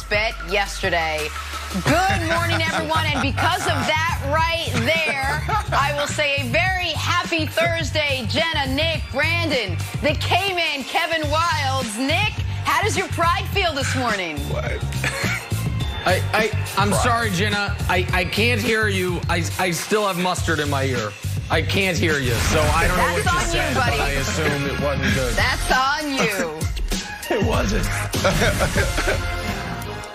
bet yesterday. Good morning, everyone, and because of that right there, I will say a very happy Thursday, Jenna, Nick, Brandon, the K-Man, Kevin Wilds. Nick, how does your pride feel this morning? What? I'm sorry, Jenna. I can't hear you. I still have mustard in my ear. I can't hear you, so I don't know what you said, buddy. but I assume it wasn't good. That's on you. It wasn't.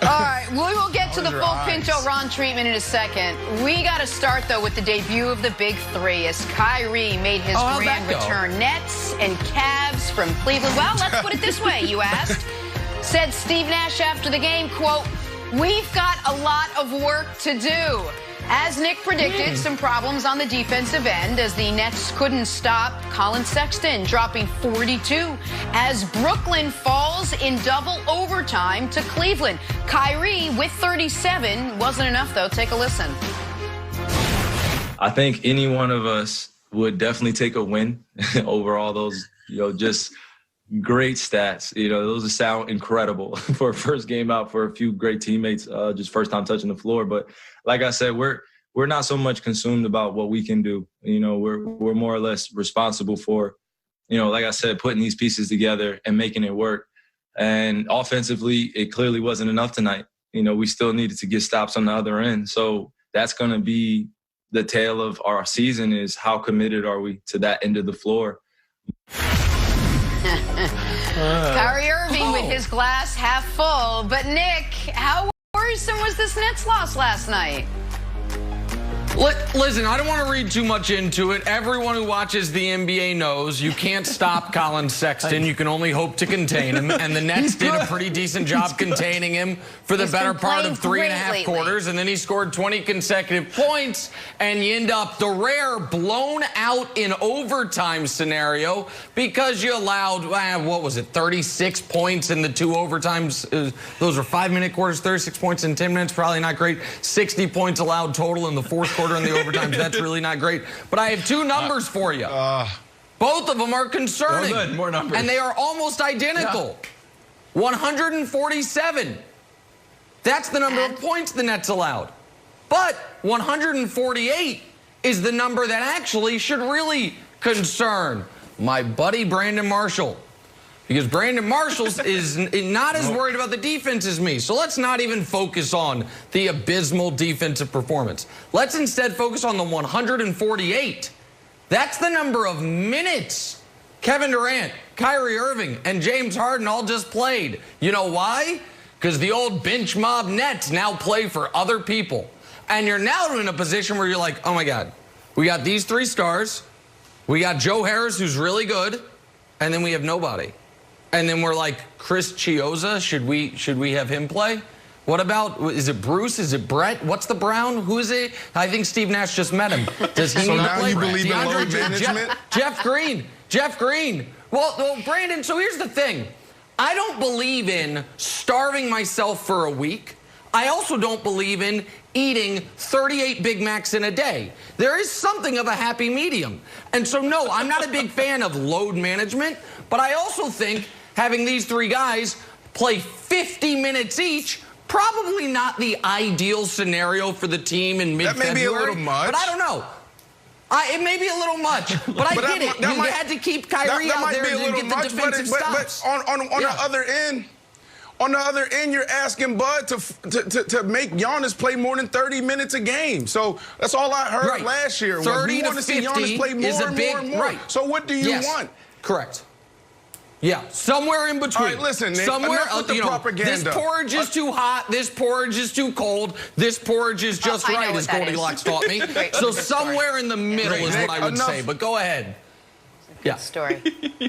All right, we will get to the full Pinto Ron treatment in a second. We got to start, though, with the debut of the Big Three as Kyrie made his grand return. Nets and Cavs from Cleveland. Well, let's put it this way, you asked. Said Steve Nash after the game, quote, "We've got a lot of work to do." As Nick predicted, some problems on the defensive end as the Nets couldn't stop Colin Sexton, dropping 42 as Brooklyn falls in double overtime to Cleveland. Kyrie with 37 wasn't enough, though. Take a listen. I think any one of us would definitely take a win over all those, just great stats. Those sound incredible for a first game out for a few great teammates, just first time touching the floor. But like I said, we're not so much consumed about what we can do. We're more or less responsible for, like I said, putting these pieces together and making it work. And offensively, it clearly wasn't enough tonight. We still needed to get stops on the other end. So that's going to be the tale of our season, is how committed are we to that end of the floor. Kyrie Irving with his glass half full. But, Nick, how worrisome was this Nets loss last night? Listen, I don't want to read too much into it. Everyone who watches the NBA knows you can't stop Colin Sexton. You can only hope to contain him. And the Nets did a pretty decent job containing him for the better part of 3.5 quarters. And then he scored 20 consecutive points. And you end up the rare blown out in overtime scenario because you allowed, 36 points in the 2 overtimes. Those were 5-minute quarters, 36 points in 10 minutes. Probably not great. 60 points allowed total in the fourth quarter in the overtimes. That's really not great. But I have 2 numbers for you. Both of them are concerning. Oh, good. More numbers. And they are almost identical. Yeah. 147. That's the number of points the Nets allowed. But 148 is the number that actually should really concern my buddy Brandon Marshall. Because Brandon Marshall is not as worried about the defense as me. So let's not even focus on the abysmal defensive performance. Let's instead focus on the 148. That's the number of minutes Kevin Durant, Kyrie Irving, and James Harden all just played. You know why? Because the old bench mob Nets now play for other people. And you're now in a position where you're like, oh my God, we got these 3 stars. We got Joe Harris, who's really good. And then we have nobody. And then we're like, Chris Chiozza, should we have him play? What about, is it Bruce? Is it Brett? What's the Brown? Who is it? I think Steve Nash just met him. Does he so need now to play? You believe in load management? Jeff Green. Well, Brandon, so here's the thing. I don't believe in starving myself for a week. I also don't believe in eating 38 Big Macs in a day. There is something of a happy medium. And so, no, I'm not a big fan of load management, but I also think having these 3 guys play 50 minutes each, probably not the ideal scenario for the team in mid-February. That may be a little much. But I don't know. It may be a little much, but I get it. You had to keep Kyrie out there to get the defensive stops. But on the other end, you're asking Bud to make Giannis play more than 30 minutes a game. So that's all I heard last year. 30 to 50 Giannis play more and more and more. Right. So what do you want? Correct. Yeah, somewhere in between. All right, listen, Nick, somewhere enough with the propaganda. This porridge is too hot, this porridge is too cold, this porridge is just right, as Goldilocks taught me. So somewhere in the middle is what I would say, but go ahead. Yeah. Story.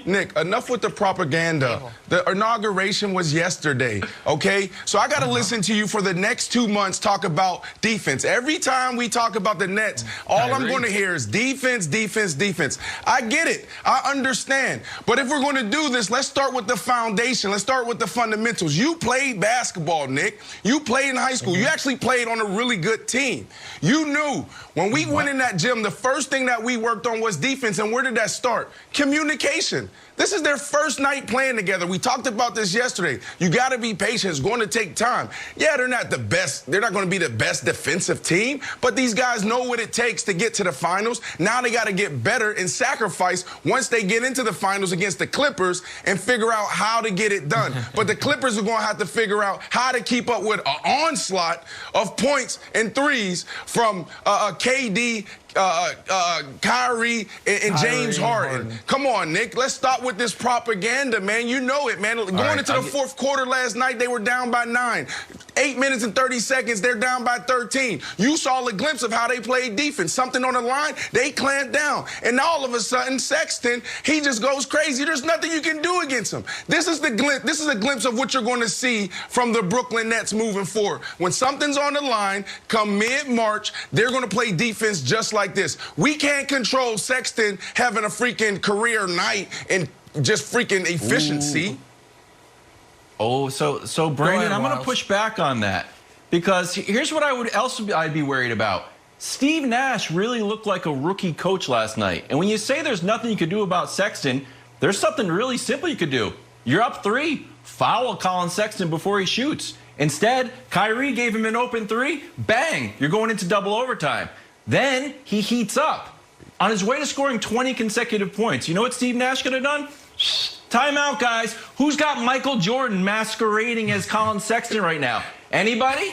Nick, enough with the propaganda. The inauguration was yesterday, okay? So I got to listen to you for the next 2 months talk about defense. Every time we talk about the Nets, all I'm going to hear is defense, defense, defense. I get it. I understand. But if we're going to do this, let's start with the foundation. Let's start with the fundamentals. You played basketball, Nick. You played in high school. You actually played on a really good team. You knew when we went in that gym, the first thing that we worked on was defense. And where did that start? Communication. This is their first night playing together. We talked about this yesterday. You got to be patient. It's going to take time. Yeah, they're not the best. They're not going to be the best defensive team, but these guys know what it takes to get to the finals. Now they got to get better and sacrifice once they get into the finals against the Clippers and figure out how to get it done. But the Clippers are going to have to figure out how to keep up with an onslaught of points and threes from KD, Kyrie, and James Harden. Come on, Nick. Let's stop with this propaganda, man. You know it, man. Going into the fourth quarter last night, they were down by 9. 8 minutes and 30 seconds, they're down by 13. You saw a glimpse of how they played defense. Something on the line, they clamped down. And all of a sudden, Sexton, he just goes crazy. There's nothing you can do against him. This is the glimpse. This is a glimpse of what you're going to see from the Brooklyn Nets moving forward. When something's on the line, come mid-March, they're going to play defense just like this. We can't control Sexton having a freaking career night and just freaking efficiency. Ooh. Oh, so Brandon, I'm going to push back on that, because here's what I'd be worried about. Steve Nash really looked like a rookie coach last night. And when you say there's nothing you could do about Sexton, there's something really simple you could do. You're up 3, foul Colin Sexton before he shoots. Instead, Kyrie gave him an open 3, bang, you're going into double overtime. Then he heats up. On his way to scoring 20 consecutive points, you know what Steve Nash could have done? Timeout, guys. Who's got Michael Jordan masquerading as Colin Sexton right now? Anybody?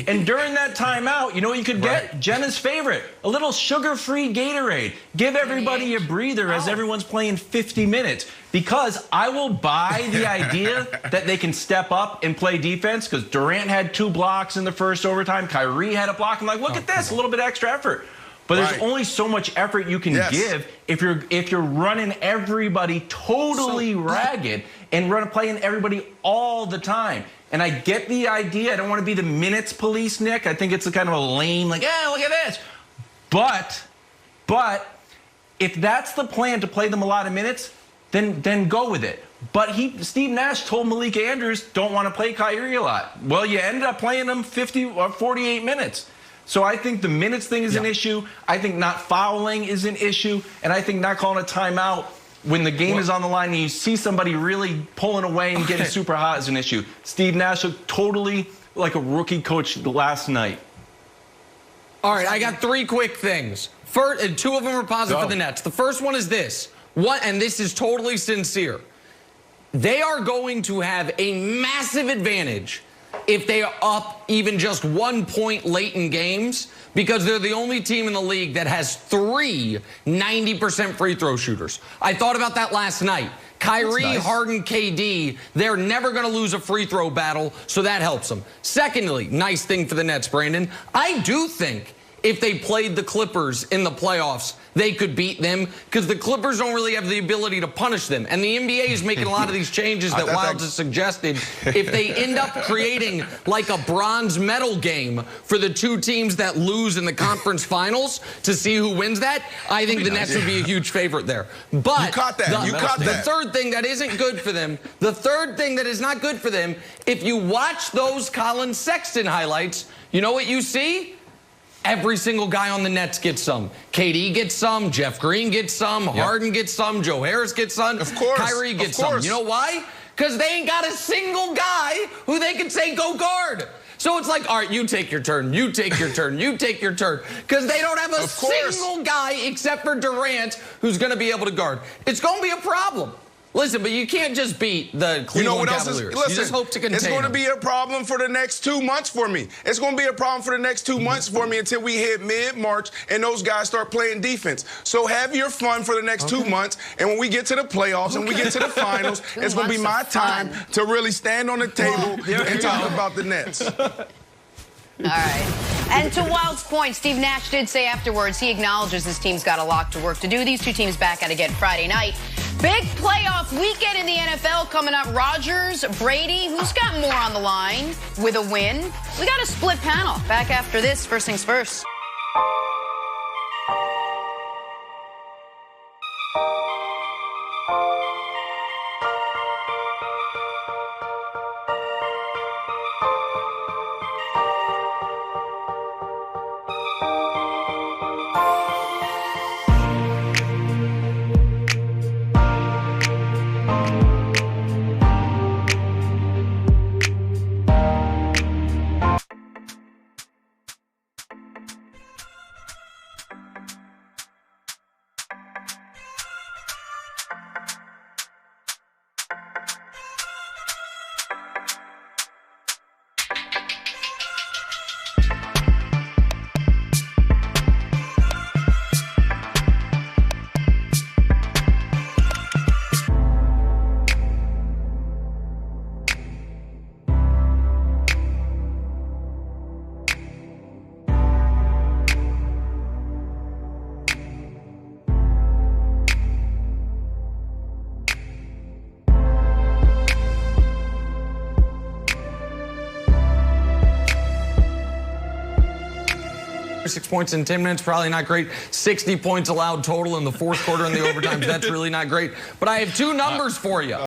And during that timeout, you know what you could get? Jenna's favorite, a little sugar-free Gatorade. Give everybody a breather as everyone's playing 50 minutes. Because I will buy the idea that they can step up and play defense, because Durant had 2 blocks in the first overtime. Kyrie had a block. I'm like, look at this, a little bit extra effort. But there's only so much effort you can give if you're running everybody totally ragged and playing everybody all the time. And I get the idea. I don't want to be the minutes police, Nick. I think it's a kind of a lame, like, yeah, look at this. But if that's the plan, to play them a lot of minutes, then go with it. But Steve Nash told Malik Andrews, don't want to play Kyrie a lot. Well, you ended up playing him 50 or 48 minutes. So I think the minutes thing is an issue. I think not fouling is an issue. And I think not calling a timeout when the game is on the line and you see somebody really pulling away and getting super hot is an issue. Steve Nash looked totally like a rookie coach last night. All right, I got 3 quick things. First, and 2 of them are positive for the Nets. The first one is this. And this is totally sincere. They are going to have a massive advantage if they are up even just 1 point late in games, because they're the only team in the league that has 3 90% free throw shooters. I thought about that last night. Kyrie, Harden, KD, they're never going to lose a free throw battle, so that helps them. Secondly, nice thing for the Nets, Brandon, I do think if they played the Clippers in the playoffs, they could beat them, because the Clippers don't really have the ability to punish them. And the NBA is making a lot of these changes that Wildes has suggested. If they end up creating like a bronze medal game for the 2 teams that lose in the conference finals to see who wins that, I think the Nets would be a huge favorite there. But the third thing that isn't good for them, the third thing that is not good for them, if you watch those Colin Sexton highlights, you know what you see? Every single guy on the Nets gets some. KD gets some. Jeff Green gets some. Harden gets some. Joe Harris gets some. Of course. Kyrie gets some. You know why? Because they ain't got a single guy who they can say go guard. So it's like, all right, you take your turn. You take your turn. You take your turn. Because they don't have a single guy except for Durant who's going to be able to guard. It's going to be a problem. Listen, but you can't just beat the Cleveland Cavaliers. Listen, you just hope to contain it's going to be a problem for the next 2 months for me. It's going to be a problem for the next 2 months for me until we hit mid-March and those guys start playing defense. So have your fun for the next 2 months, and when we get to the playoffs and we get to the finals, it's going to be my time to really stand on the table and talk about the Nets. All right. And to Wild's point, Steve Nash did say afterwards he acknowledges his team's got a lot of work to do. These 2 teams back at it again Friday night. Big playoff weekend in the NFL coming up. Rodgers, Brady, who's got more on the line with a win? We got a split panel. Back after this. First things first. 6 points in 10 minutes, probably not great. 60 points allowed total in the fourth quarter in the overtimes. That's really not great. But I have two numbers for you.